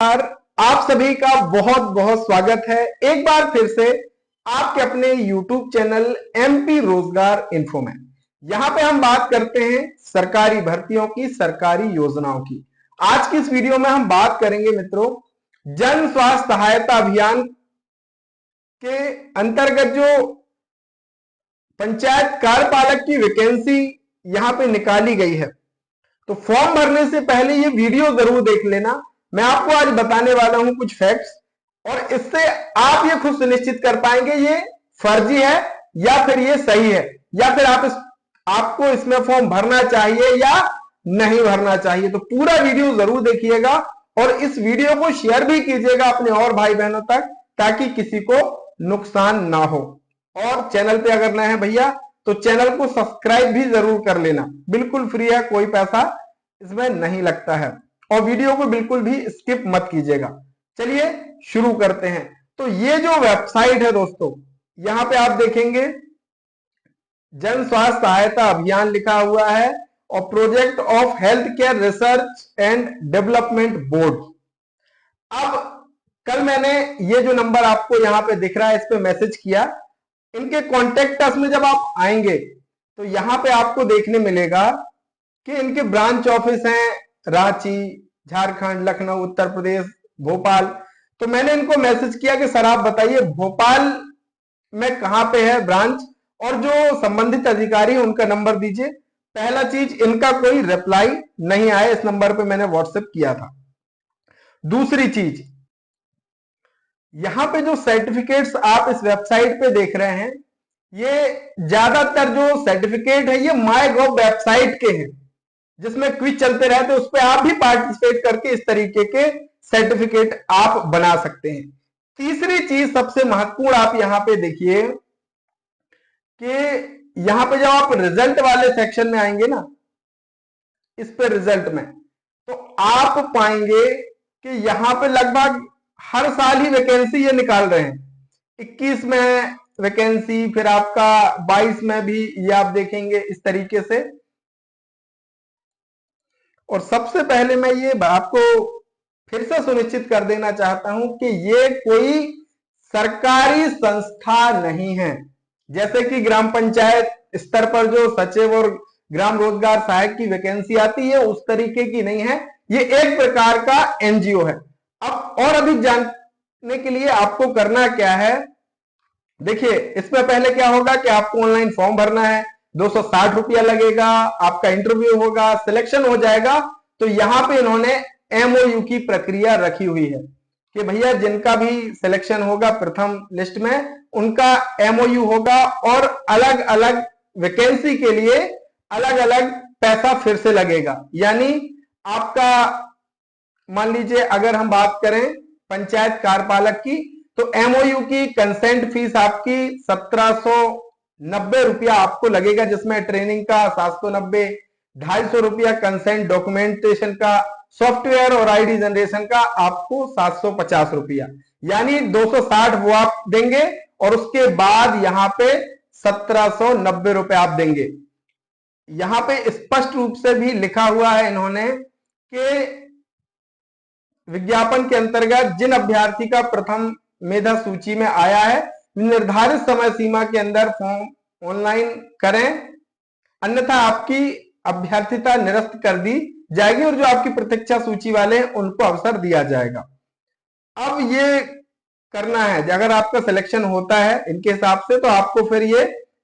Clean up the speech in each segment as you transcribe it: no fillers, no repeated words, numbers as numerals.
नमस्कार। आप सभी का बहुत बहुत स्वागत है एक बार फिर से आपके अपने YouTube चैनल MP रोजगार इन्फो में। यहां पे हम बात करते हैं सरकारी भर्तियों की, सरकारी योजनाओं की। आज की इस वीडियो में हम बात करेंगे मित्रों, जन स्वास्थ्य सहायता अभियान के अंतर्गत जो पंचायत कार्यपालक की वैकेंसी यहां पे निकाली गई है, तो फॉर्म भरने से पहले ये वीडियो जरूर देख लेना। मैं आपको आज बताने वाला हूं कुछ फैक्ट्स, और इससे आप ये खुद सुनिश्चित कर पाएंगे ये फर्जी है या फिर ये सही है, या फिर आपको इसमें फॉर्म भरना चाहिए या नहीं भरना चाहिए। तो पूरा वीडियो जरूर देखिएगा और इस वीडियो को शेयर भी कीजिएगा अपने और भाई बहनों तक, ताकि किसी को नुकसान ना हो। और चैनल पे अगर नए हैं भैया तो चैनल को सब्सक्राइब भी जरूर कर लेना, बिल्कुल फ्री है, कोई पैसा इसमें नहीं लगता है। और वीडियो को बिल्कुल भी स्किप मत कीजिएगा। चलिए शुरू करते हैं। तो ये जो वेबसाइट है दोस्तों, यहां पे आप देखेंगे जन स्वास्थ्य सहायता अभियान लिखा हुआ है और project of health care research and development board. अब कल मैंने ये जो नंबर आपको यहां पे दिख रहा है, इस पे मैसेज किया। इनके कॉन्टेक्ट अस में जब आप आएंगे तो यहां पे आपको देखने मिलेगा कि इनके ब्रांच ऑफिस हैं रांची, झारखंड, लखनऊ, उत्तर प्रदेश, भोपाल। तो मैंने इनको मैसेज किया कि सर आप बताइए भोपाल में कहां पे है ब्रांच, और जो संबंधित अधिकारी है उनका नंबर दीजिए। पहला चीज, इनका कोई रिप्लाई नहीं आया। इस नंबर पे मैंने व्हाट्सएप किया था। दूसरी चीज, यहां पे जो सर्टिफिकेट्स आप इस वेबसाइट पे देख रहे हैं, ये ज्यादातर जो सर्टिफिकेट है ये माई गॉव वेबसाइट के हैं, जिसमें क्विज चलते रहते हैं। उस पर आप भी पार्टिसिपेट करके इस तरीके के सर्टिफिकेट आप बना सकते हैं। तीसरी चीज सबसे महत्वपूर्ण, आप यहां पे देखिए कि यहां पे जब आप रिजल्ट वाले सेक्शन में आएंगे ना, इस पे रिजल्ट में, तो आप पाएंगे कि यहां पे लगभग हर साल ही वैकेंसी ये निकाल रहे हैं। 21 में वैकेंसी, फिर आपका 22 में भी ये आप देखेंगे इस तरीके से। और सबसे पहले मैं ये आपको फिर से सुनिश्चित कर देना चाहता हूं कि ये कोई सरकारी संस्था नहीं है। जैसे कि ग्राम पंचायत स्तर पर जो सचिव और ग्राम रोजगार सहायक की वैकेंसी आती है, उस तरीके की नहीं है। ये एक प्रकार का एनजीओ है। अब और अधिक जानने के लिए आपको करना क्या है, देखिए इसमें पहले क्या होगा कि आपको ऑनलाइन फॉर्म भरना है, 260 रुपया लगेगा, आपका इंटरव्यू होगा, सिलेक्शन हो जाएगा। तो यहां पे इन्होंने एमओयू की प्रक्रिया रखी हुई है कि भैया जिनका भी सिलेक्शन होगा प्रथम लिस्ट में, उनका एमओयू होगा और अलग अलग वैकेंसी के लिए अलग अलग पैसा फिर से लगेगा। यानी आपका मान लीजिए अगर हम बात करें पंचायत कार्यपालक की, तो एमओयू की कंसेंट फीस आपकी 1790 रुपया आपको लगेगा, जिसमें ट्रेनिंग का 790, 250 रुपया कंसेंट डॉक्यूमेंटेशन का, सॉफ्टवेयर और आईडी जनरेशन का आपको 750 रुपया, यानी 260 वो आप देंगे और उसके बाद यहां पे 1790 रुपए आप देंगे। यहां पे स्पष्ट रूप से भी लिखा हुआ है इन्होंने कि विज्ञापन के अंतर्गत जिन अभ्यर्थी का प्रथम मेधा सूची में आया है, निर्धारित समय सीमा के अंदर फॉर्म ऑनलाइन करें, अन्यथा आपकी अभ्यर्थिता निरस्त कर दी जाएगी और जो आपकी प्रतीक्षा सूची वाले हैं उनको अवसर दिया जाएगा। अब ये करना है, अगर आपका सिलेक्शन होता है इनके हिसाब से, तो आपको फिर ये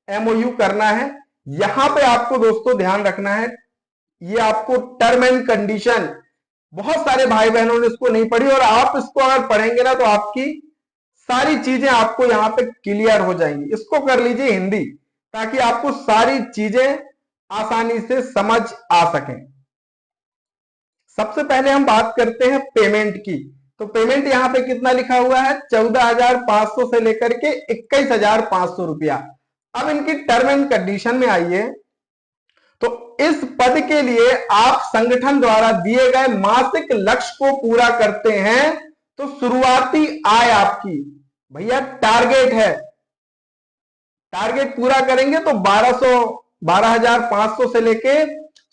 एमओयू करना है। यहां पे आपको दोस्तों ध्यान रखना है, ये आपको टर्म एंड कंडीशन, बहुत सारे भाई बहनों ने इसको नहीं पढ़ी, और आप इसको अगर पढ़ेंगे ना तो आपकी सारी चीजें आपको यहां पे क्लियर हो जाएंगी। इसको कर लीजिए हिंदी, ताकि आपको सारी चीजें आसानी से समझ आ सकें। सबसे पहले हम बात करते हैं पेमेंट की। तो पेमेंट यहां पे कितना लिखा हुआ है, 14,500 से लेकर के 21,500 रुपया। अब इनकी टर्म एंड कंडीशन में आइए, तो इस पद के लिए आप संगठन द्वारा दिए गए मासिक लक्ष्य को पूरा करते हैं तो शुरुआती आय आपकी, भैया टारगेट है, टारगेट पूरा करेंगे तो 12,500 से लेके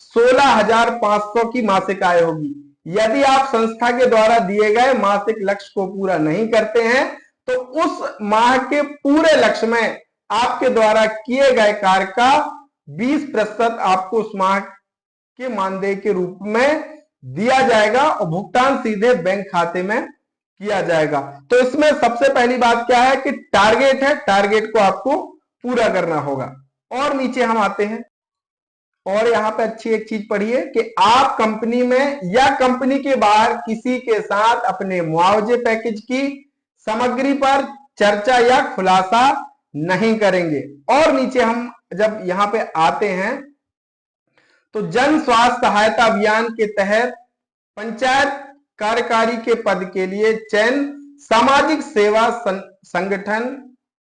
16,500 की मासिक आय होगी। यदि आप संस्था के द्वारा दिए गए मासिक लक्ष्य को पूरा नहीं करते हैं तो उस माह के पूरे लक्ष्य में आपके द्वारा किए गए कार्य का 20% आपको उस माह के मानदेय के रूप में दिया जाएगा और भुगतान सीधे बैंक खाते में किया जाएगा। तो इसमें सबसे पहली बात क्या है कि टारगेट है, टारगेट को आपको पूरा करना होगा। और नीचे हम आते हैं और यहां पे अच्छी एक चीज पढ़िए कि आप कंपनी में या कंपनी के बाहर किसी के साथ अपने मुआवजे पैकेज की सामग्री पर चर्चा या खुलासा नहीं करेंगे। और नीचे हम जब यहां पे आते हैं तो जन स्वास्थ्य सहायता अभियान के तहत पंचायत कार्यकारी के पद के लिए चयन सामाजिक सेवा संगठन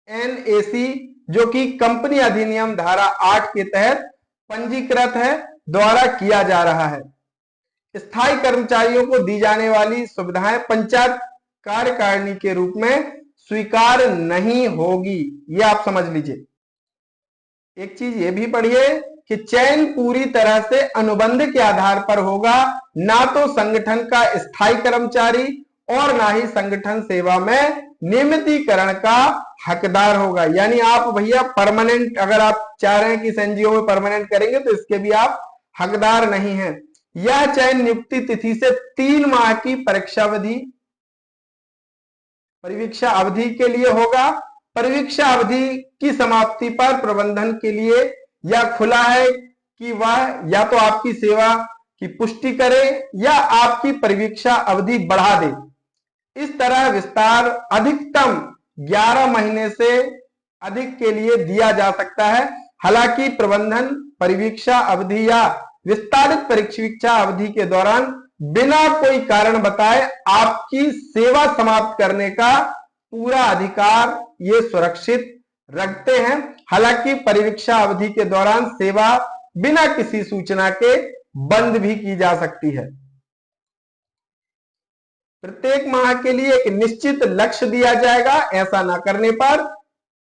NAC जो कि कंपनी अधिनियम धारा 8 के तहत पंजीकृत है द्वारा किया जा रहा है। स्थायी कर्मचारियों को दी जाने वाली सुविधाएं पंचायत कार्यकारिणी के रूप में स्वीकार नहीं होगी, ये आप समझ लीजिए। एक चीज ये भी पढ़िए कि चयन पूरी तरह से अनुबंध के आधार पर होगा, ना तो संगठन का स्थायी कर्मचारी और ना ही संगठन सेवा में नियमितीकरण का हकदार होगा। यानी आप भैया परमानेंट, अगर आप चाह रहे हैं कि इस NGO में परमानेंट करेंगे तो इसके भी आप हकदार नहीं हैं। यह चयन नियुक्ति तिथि से 3 माह की परिवीक्षा अवधि के लिए होगा। परिवीक्षा अवधि की समाप्ति पर प्रबंधन के लिए यह खुला है कि वह या तो आपकी सेवा की पुष्टि करे या आपकी परिवीक्षा अवधि बढ़ा दे। इस तरह विस्तार अधिकतम 11 महीने से अधिक के लिए दिया जा सकता है। हालांकि प्रबंधन परिवीक्षा अवधि या विस्तारित परिवीक्षा अवधि के दौरान बिना कोई कारण बताए आपकी सेवा समाप्त करने का पूरा अधिकार ये सुरक्षित रखते हैं। हालांकि परिवीक्षा अवधि के दौरान सेवा बिना किसी सूचना के बंद भी की जा सकती है। प्रत्येक माह के लिए एक निश्चित लक्ष्य दिया जाएगा, ऐसा ना करने पर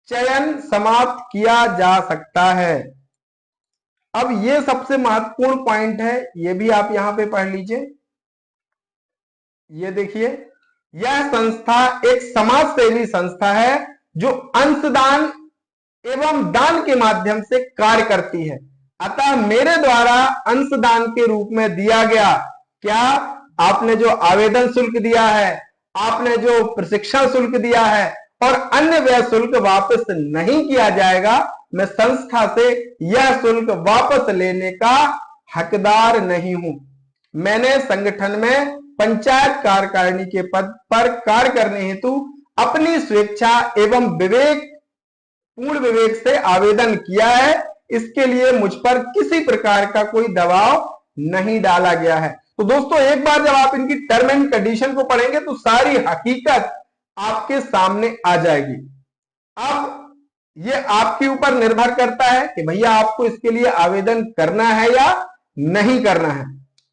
चयन समाप्त किया जा सकता है। अब ये सबसे महत्वपूर्ण पॉइंट है, ये भी आप यहां पे पढ़ लीजिए। ये देखिए, यह संस्था एक समाज सेवी संस्था है जो अंशदान एवं दान के माध्यम से कार्य करती है। अतः मेरे द्वारा अंशदान के रूप में दिया गया, क्या आपने जो आवेदन शुल्क दिया है, आपने जो प्रशिक्षण शुल्क दिया है और अन्य व्यय शुल्क वापस नहीं किया जाएगा। मैं संस्था से यह शुल्क वापस लेने का हकदार नहीं हूं। मैंने संगठन में पंचायत कार्यकारिणी के पद पर कार्य करने हेतु अपनी स्वेच्छा एवं पूर्ण विवेक से आवेदन किया है। इसके लिए मुझ पर किसी प्रकार का कोई दबाव नहीं डाला गया है। तो दोस्तों, एक बार जब आप इनकी टर्म एंड कंडीशन को पढ़ेंगे तो सारी हकीकत आपके सामने आ जाएगी। अब ये आपके ऊपर निर्भर करता है कि भैया आपको इसके लिए आवेदन करना है या नहीं करना है।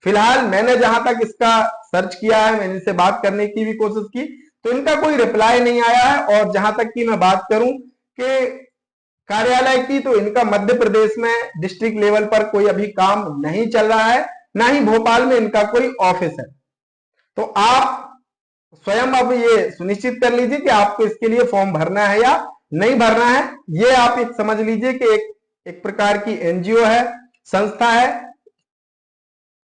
फिलहाल मैंने जहां तक इसका सर्च किया है, मैंने इनसे बात करने की भी कोशिश की तो इनका कोई रिप्लाई नहीं आया है। और जहां तक की मैं बात करूं कि कार्यालय की, तो इनका मध्य प्रदेश में डिस्ट्रिक्ट लेवल पर कोई अभी काम नहीं चल रहा है, ना ही भोपाल में इनका कोई ऑफिस है। तो आप स्वयं अब ये सुनिश्चित कर लीजिए कि आपको इसके लिए फॉर्म भरना है या नहीं भरना है। ये आप एक समझ लीजिए कि एक प्रकार की NGO है, संस्था है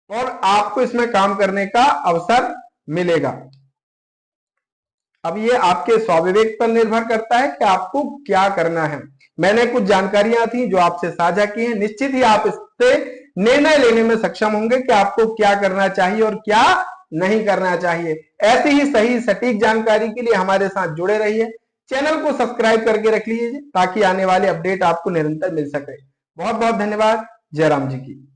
और आपको इसमें काम करने का अवसर मिलेगा। अब ये आपके स्वाविवेक पर निर्भर करता है कि आपको क्या करना है। मैंने कुछ जानकारियां थी जो आपसे साझा की हैं। निश्चित ही आप इससे निर्णय लेने में सक्षम होंगे कि आपको क्या करना चाहिए और क्या नहीं करना चाहिए। ऐसी ही सही सटीक जानकारी के लिए हमारे साथ जुड़े रहिए। चैनल को सब्सक्राइब करके रख लीजिए ताकि आने वाले अपडेट आपको निरंतर मिल सके। बहुत बहुत धन्यवाद। जय राम जी की।